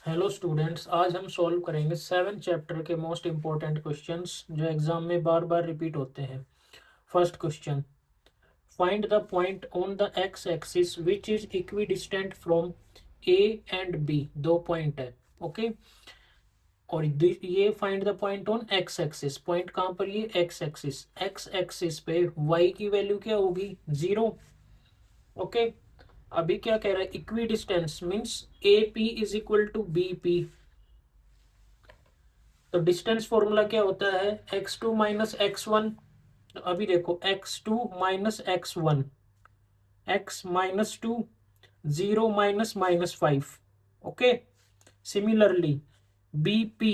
Hello students, आज हम solve करेंगे 7 चैप्टर के मोस्ट इंपॉर्टेंट क्वेश्चंस जो एग्जाम में बार बार रिपीट होते हैं। First question, find the point on the x axis which is equidistant from A and B. दो पॉइंट है, ओके। और ये find the point on x axis, point कहाँ पर, ये एक्स एक्सिस पे वाई की वैल्यू क्या होगी, 0, ओके। अभी क्या कह रहा है, equidistance means A P is equal to be P. तो डिस्टेंस फॉर्मूला क्या होता है, x2 माइनस x1। तो अभी देखो x2 minus x1, x minus 2, 0 minus minus 5, okay. Similarly bp,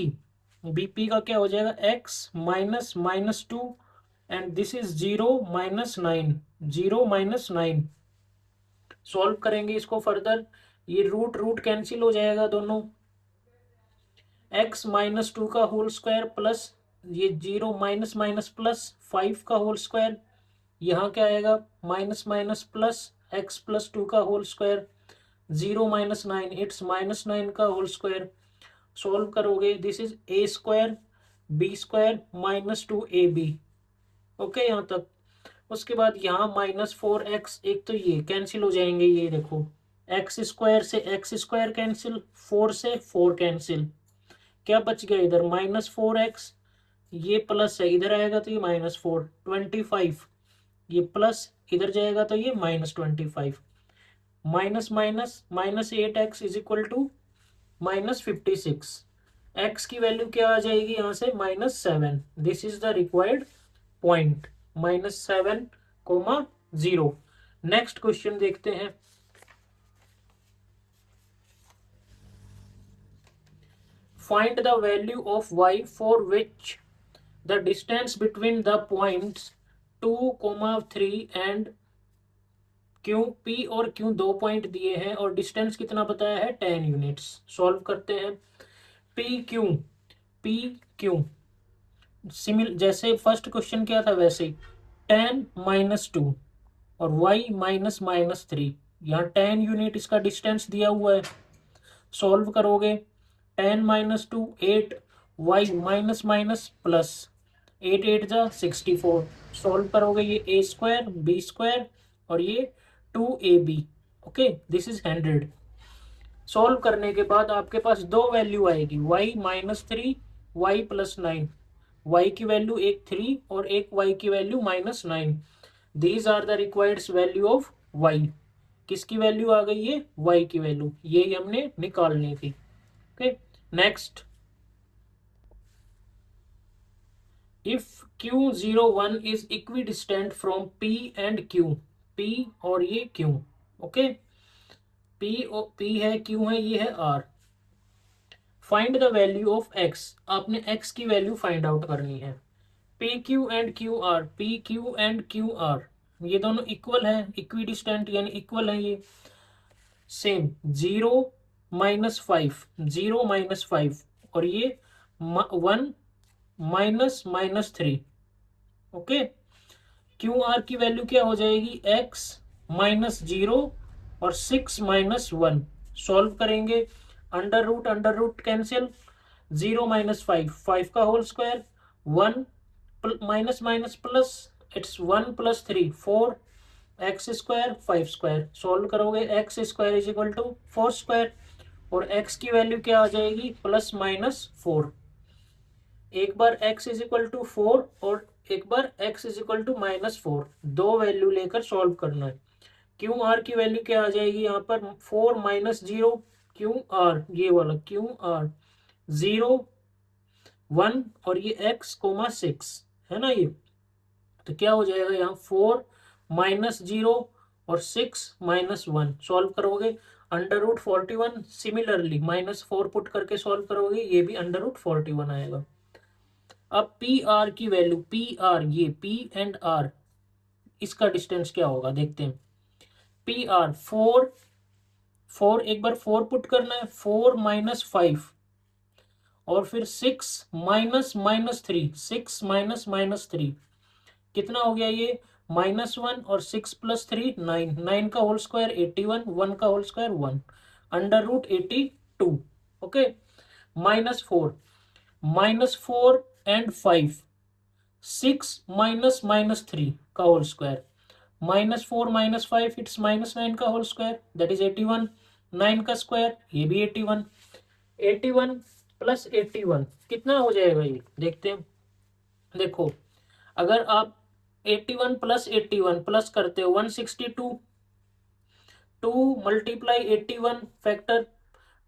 bp का क्या हो जाएगा, x minus minus 2 and this is 0 minus 9, 0 minus 9। Solve करेंगे इसको फर्दर, ये रूट रूट कैंसिल हो जाएगा दोनों। एक्स माइनस 2 का होल स्क्वायर प्लस ये 0 माइनस माइनस प्लस 5 का होल स्क्वायर, यहाँ क्या आएगा, minus minus plus x plus 2 का whole square, 0 minus 9 it's minus 9 का होल स्क्वायर। सॉल्व करोगे, this is A square B square minus 2ab, okay यहाँ तक। उसके बाद यहाँ माइनस 4x, एक तो ये कैंसिल हो जाएंगे, ये देखो एक्स स्क्वायर से एक्स स्क्वायर कैंसिल, 4 से 4 कैंसिल, क्या बच गया इधर, -4x। ये प्लस है, इधर आएगा तो ये -4, 25। ये प्लस इधर जाएगा तो ये -25। Minus minus -8x is equal to -56। X की वैल्यू क्या आ जाएगी यहाँ से, -7। This is the required point, -7, 0। Next question देखते हैं। Find the value of y for which the distance between the points 2, 3 and Q, P और क्यू दो पॉइंट दिए हैं और डिस्टेंस कितना बताया है, 10 यूनिट्स। सॉल्व करते हैं। पी क्यू सिमिल, जैसे फर्स्ट क्वेश्चन क्या था वैसे ही, 10 - 2 और y -3। यहाँ 10 यूनिट इसका डिस्टेंस दिया हुआ है। सॉल्व करोगे, 10 - 2 8, y माइनस माइनस प्लस 8 8 जा 64। सॉल्व करोगे, ये ए स्क्वायर बी स्क्वायर और ये 2ab, okay, this is 100। Solve करने के बाद आपके पास दो वैल्यू आएगी, y -3, y +9। y की वैल्यू एक 3 और एक y की value -9। These are the required value of y। किसकी वैल्यू आ गई है, y की वैल्यू, ये हमने निकालनी थी, okay. Next, if Q01 is equidistant from P and Q, P और ये Q, ओके। P है, Q है, ये है R। Find the value of x, आपने x की वैल्यू फाइंड आउट करनी है। PQ and QR, PQ and QR ये दोनों इक्वल है, इक्विडिस्टेंट यानी इक्वल है ये। सेम 0 -5, 0 -5 और ये 1 -3, ओके। क्यू आर की वैल्यू क्या हो जाएगी, x -0 और 6 -1। सॉल्व करेंगे, अंडर रूट कैंसिल, 0 -5, 5 का whole square, 1 minus minus plus, it's 1 + 3 4, x square 5 square. Solve करोगे, x square is equal to 4 square और x की वैल्यू क्या आ जाएगी, +-4। एक बार x इज इक्वल टू 4 और एक बार x इज इक्वल टू -4, दो वैल्यू लेकर सॉल्व करना है। क्यू आर की वैल्यू क्या आ जाएगी यहाँ पर, 4 -0, क्यू आर ये वाला क्यू आर 0 1 और ये x, 6 है ना ये। तो क्या हो जाएगा यहाँ, 4 -0 और 6 -1। सॉल्व करोगे, √41। सिमिलरली -4 पुट करके सॉल्व करोगे, ये भी √41 आएगा। अब पी आर की वैल्यू, पी आर ये पी एंड आर, इसका डिस्टेंस क्या होगा देखते हैं। पी आर 4, 4 एक बार 4 पुट करना है, 4 -5 और फिर 6 -3, 6 -3 कितना हो गया ये, -1 और 6 + 3 9, 9 का होल स्क्वायर 81, 1 का होल स्क्वायर 1, √82। ओके, -4 एंड 5, 6 -3 का होल स्क्वायर, -4 -5 इट्स -9 का होल स्क्वायर, दैट इज 81। 9 का स्क्वायर ये भी 81। 81 प्लस 81 कितना हो जाएगा ये देखते हैं। देखो, अगर आप 81 प्लस 81 प्लस करते हो 162, 2 मल्टीप्लाई 81 फैक्टर,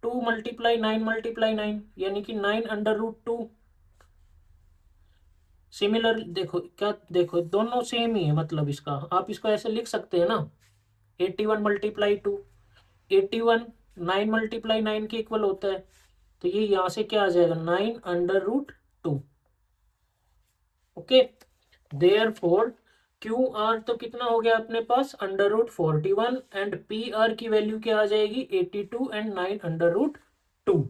2 मल्टीप्लाई 9 मल्टीप्लाई 9 यानी कि 9√2। सिमिलर देखो क्या, देखो दोनों सेम ही है, मतलब इसका आप इसको ऐसे लिख सकते हैं ना, 81 मल्टीप्लाई 2, 81 9 मल्टीप्लाई 9 के इक्वल होता है, तो ये यहां से क्या आ जाएगा 9√2। ओके, देयरफॉर क्यू आर तो कितना हो गया अपने पास √41 एंड पी आर की वैल्यू क्या आ जाएगी 82 and 9√2।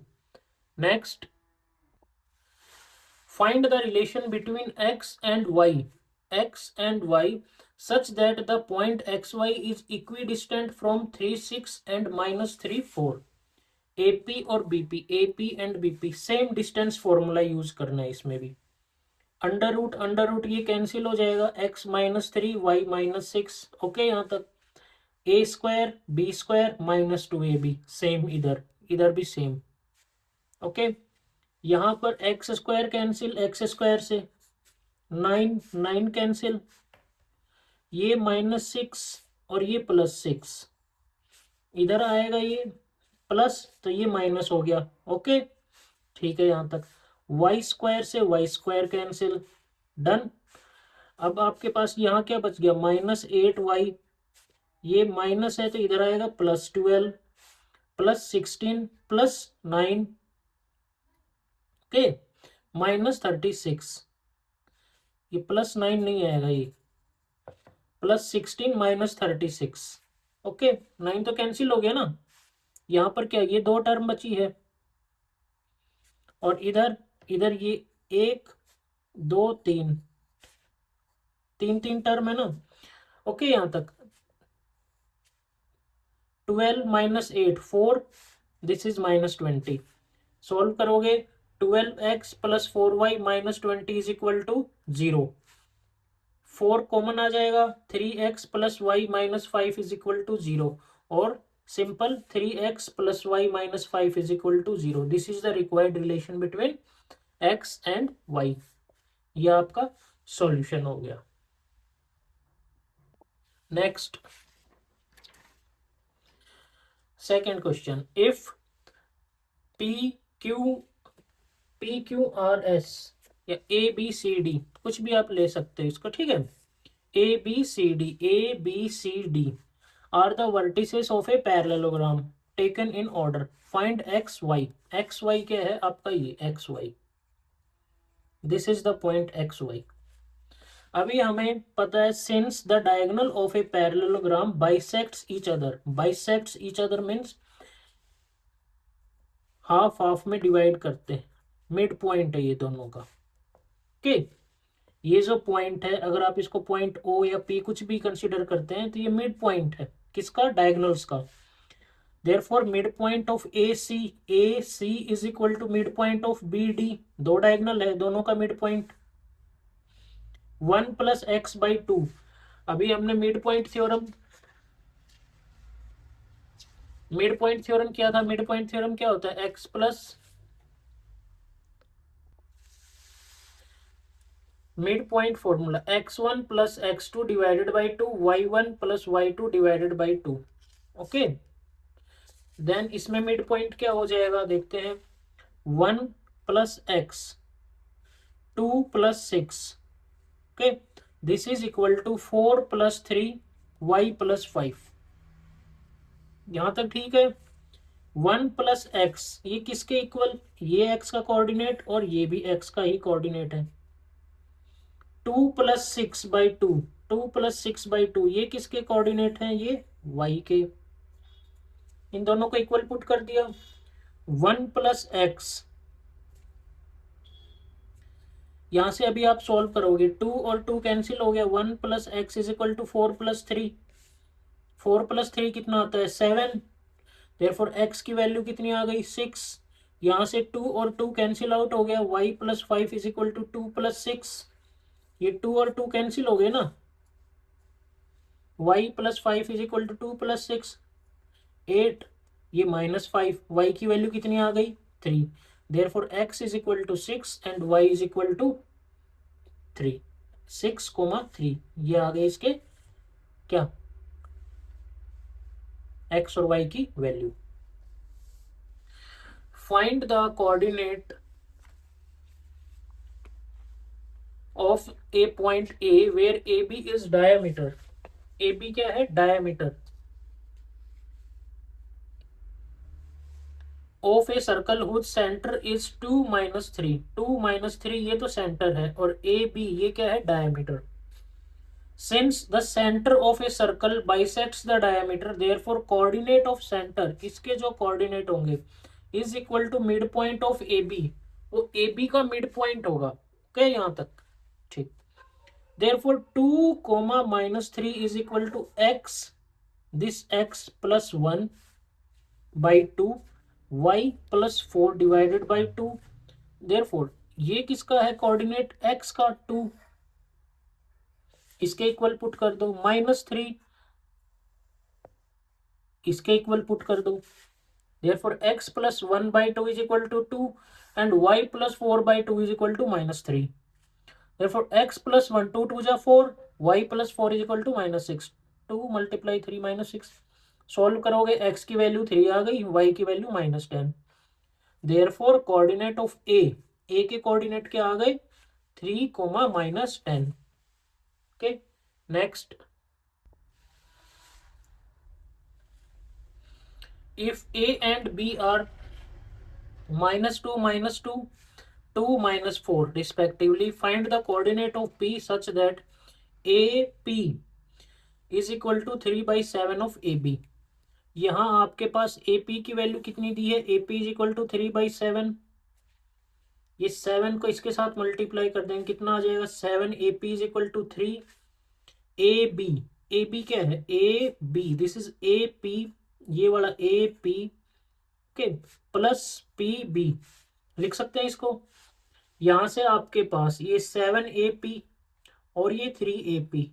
Next, find the relation between x and y such that the point xy is equidistant from 3 6 and -3 4। AP और BP, AP and BP same distance formula use करना है इसमें भी। Under root ये कैंसिल हो जाएगा, x-3 y-6। ओके, यहाँ तक a square b square -2ab same, इधर इधर भी सेम। ओके, यहाँ पर x square cancel x square से, 9 9 कैंसिल, ये -6 और ये +6, इधर आएगा ये प्लस तो ये माइनस हो गया। ओके, ठीक है यहाँ तक। वाई स्क्वायर से वाई स्क्वायर कैंसिल, डन। अब आपके पास यहाँ क्या बच गया -8y, ये माइनस है तो इधर आएगा +12 +16 +9, ओके, -36, ये +9 नहीं आएगा, ये +16 -36। ओके, 9 तो कैंसिल हो गया ना, यहाँ पर क्या ये 2 टर्म बची है, और इधर इधर ये 1 2 3 3 टर्म है ना। ओके, यहाँ तक 12 -8 4, दिस इज -20। सॉल्व करोगे 12x + 4y - 20 is equal to 0। 4 common आ जाएगा, 3x + y - 5 is equal to 0, और simple 3x + y - 5 is equal to 0। This is the required relation between x and y। ये आपका सॉल्यूशन हो गया। Next, second question, if P Q R S या ABCD कुछ भी आप ले सकते हो इसको, ठीक है। ABCD are the vertices of a parallelogram taken in order, find XY। XY क्या है आपका, ये XY, this is the point XY। अभी हमें पता है since the diagonal of a parallelogram bisects each other means half half में divide करते हैं, मिड पॉइंट है ये दोनों का। ओके, ये जो पॉइंट है अगर आप इसको पॉइंट O या P कुछ भी कंसीडर करते हैं तो ये मिड पॉइंट है किसका, डायगोनल्स का। Therefore mid point of AC is equal to mid point of BD, दो डायगोनल है दोनों का मिड पॉइंट 1 + x/2। अभी हमने मिड पॉइंट थ्योरम किया था। मिड पॉइंट थ्योरम क्या होता है, x plus mid point formula x1 + x2 divided by 2, y1 + y2 divided by 2। Okay, then इसमें मिड पॉइंट क्या हो जाएगा देखते हैं, 1 + x 2 + 6, okay, this is equal to 4 + 3 y + 5। यहां तक ठीक है। 1 + x ये किसके इक्वल, ये x का कोऑर्डिनेट और ये भी x का ही कोऑर्डिनेट है। 2 + 6/2, 2 + 6/2 ये किसके कोऑर्डिनेट हैं, ये y के। इन दोनों को इक्वल पुट कर दिया। 1 + x, यहां से अभी आप सॉल्व करोगे 2 और 2 कैंसिल हो गया, 1 + x इज इक्वल टू 4 + 3, 4 + 3 कितना होता है 7। देयरफॉर x की वैल्यू कितनी आ गई 6, यहाँ से 2 और 2 कैंसिल आउट हो गया, y plus 5 is equal to 2 plus 6, ये 2 और 2 कैंसिल हो गए ना, y plus 5 is equal to 2 plus 6 8, ये माइनस 5, y की वैल्यू कितनी आ गई 3, therefore x is equal to 6 and y is equal to 3, 6,3 ये आ गए इसके क्या, x और y की value. Find the coordinate of a point A where A B is diameter, A B क्या है diameter of a circle whose centre is 2 minus 3, 2 minus 3 ये तो सेंटर है, और ए बी ये क्या है diameter. Since the centre of a circle bisects the diameter therefore coordinate of centre, इसके जो कोऑर्डिनेट होंगे is equal to mid point of A B, वो ए बी का मिड पॉइंट होगा। ओके यहां तक ठीक। Therefore 2 comma minus 3 is equal to x, this x plus 1 by 2, y plus 4 divided by 2, therefore ये किसका है कोऑर्डिनेट x का 2, इसके इक्वल पुट कर दो, माइनस 3 इसके इक्वल पुट कर दो, therefore x plus 1 by 2 is equal to 2 and y plus 4 by 2 is equal to minus 3, therefore x plus 1 2 2 जा 4, y plus 4 is equal to minus 6, 2 multiply 3 minus 6, solve करोगे x की value 3 आ गई, y की value minus 10, therefore coordinate of A के coordinate क्या आ गए 3 comma minus 10। Okay next, if a and b are minus 2 minus 2 2 minus 4 respectively, find the coordinate of p such that AP is equal to 3 by 7 of AB। यहाँ आपके पास AP की value कितनी दी है, AP is equal to 3 by 7, ये 7 को इसके साथ multiply कर देंगे कितना आ जाएगा 7, AP is equal to 3, AB, AB क्या है AB, दिस इज AP, ये वाला AP ओके प्लस PB लिख सकते हैं इसको। यहां से आपके पास ये 7AP और ये 3AP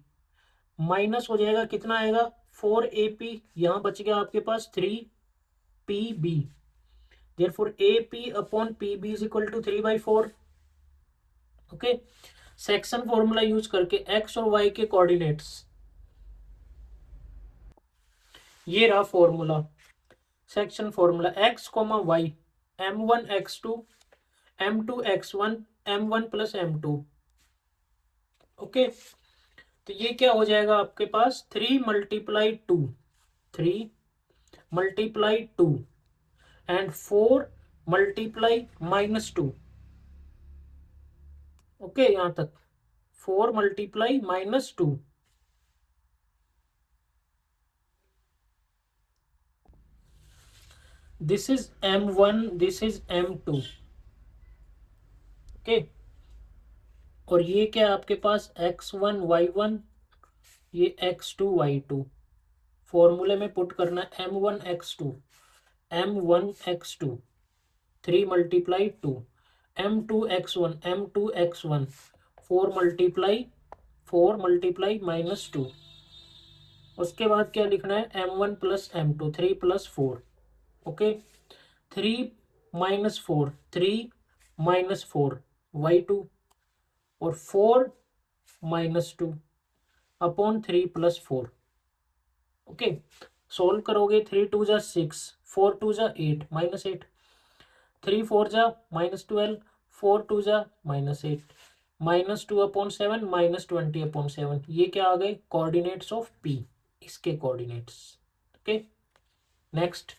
माइनस हो जाएगा, कितना आएगा 4AP, यहां बच गया आपके पास 3PB, therefore AP upon PB is equal to 3/4। Okay section formula use करके x और y के कोऑर्डिनेट्स, ये रहा formula, section formula x comma y m1 x2 m2 x1 m1 plus m2। Okay तो ये क्या हो जाएगा आपके पास 3 multiply 2, 3 multiply 2 and 4 multiply minus 2। Okay यहां तक 4 multiply minus 2, this is m1 this is m2। Okay और ये क्या आपके पास x1 y1, ये x2 y2, फॉर्मूले में पुट करना m1 x2 m1 x2 3 multiply 2 m2 x1 m2 x1 4 multiply minus 2, उसके बाद क्या लिखना है m1 plus m2 3 plus 4। Okay 3 minus 4 3 minus 4 y2 और 4 minus 2 upon 3 plus 4। Okay solve करोगे 3 2 जा 6 4 2 जा 8 माइनस 8, 3 4 जा माइनस 12 4 2 जा minus 8 minus 2 upon 7 minus 20 upon 7, ये क्या आ गए कोऑर्डिनेट्स ऑफ P, इसके कोऑर्डिनेट्स। ओके नेक्स्ट,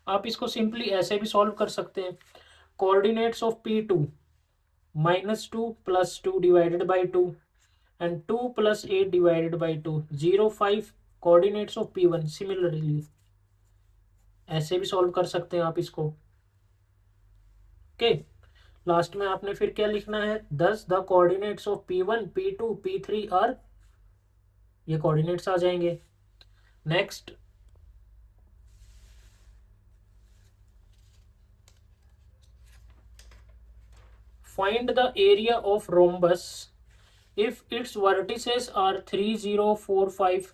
आप इसको सिंपली ऐसे भी सॉल्व कर सकते हैं, coordinates of P2 -2 + 2 divided by 2 and 2 + 8 divided by 2, 0 5 coordinates of P1। Similarly ऐसे भी सॉल्व कर सकते हैं आप इसको। ओके, लास्ट में आपने फिर क्या लिखना है, 10 the coordinates of P1 P2 P3 are, ये कोऑर्डिनेट्स आ जाएंगे। Next, find the area of rhombus if its vertices are 3 0 4 5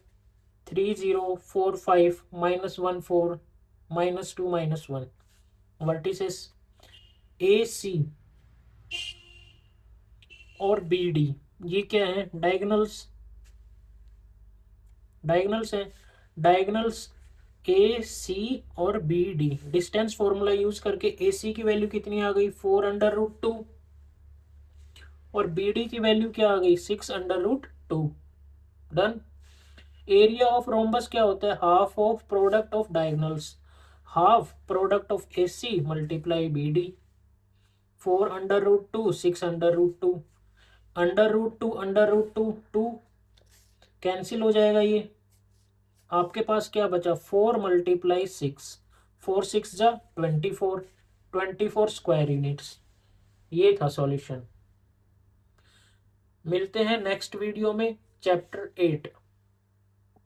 3 0 4 5 -1 4 -2 -1 vertices AC और BD, ये क्या है, डायगोनल्स हैं। डायगोनल्स AC और BD, डिस्टेंस फॉर्मूला यूज करके AC की वैल्यू कितनी आ गई, 4√2, और BD की वैल्यू क्या आ गई, 6√2। डन। एरिया ऑफ रोम्बस क्या होता है, half of product of diagonals, half product of AC multiply BD। 4√2 6√2, √2 cancel हो जाएगा। ये आपके पास क्या बचा, 4 × 6, 4 6 जा 24, 24 स्क्वायर यूनिट्स। ये था सॉल्यूशन। मिलते हैं नेक्स्ट वीडियो में, चैप्टर 8।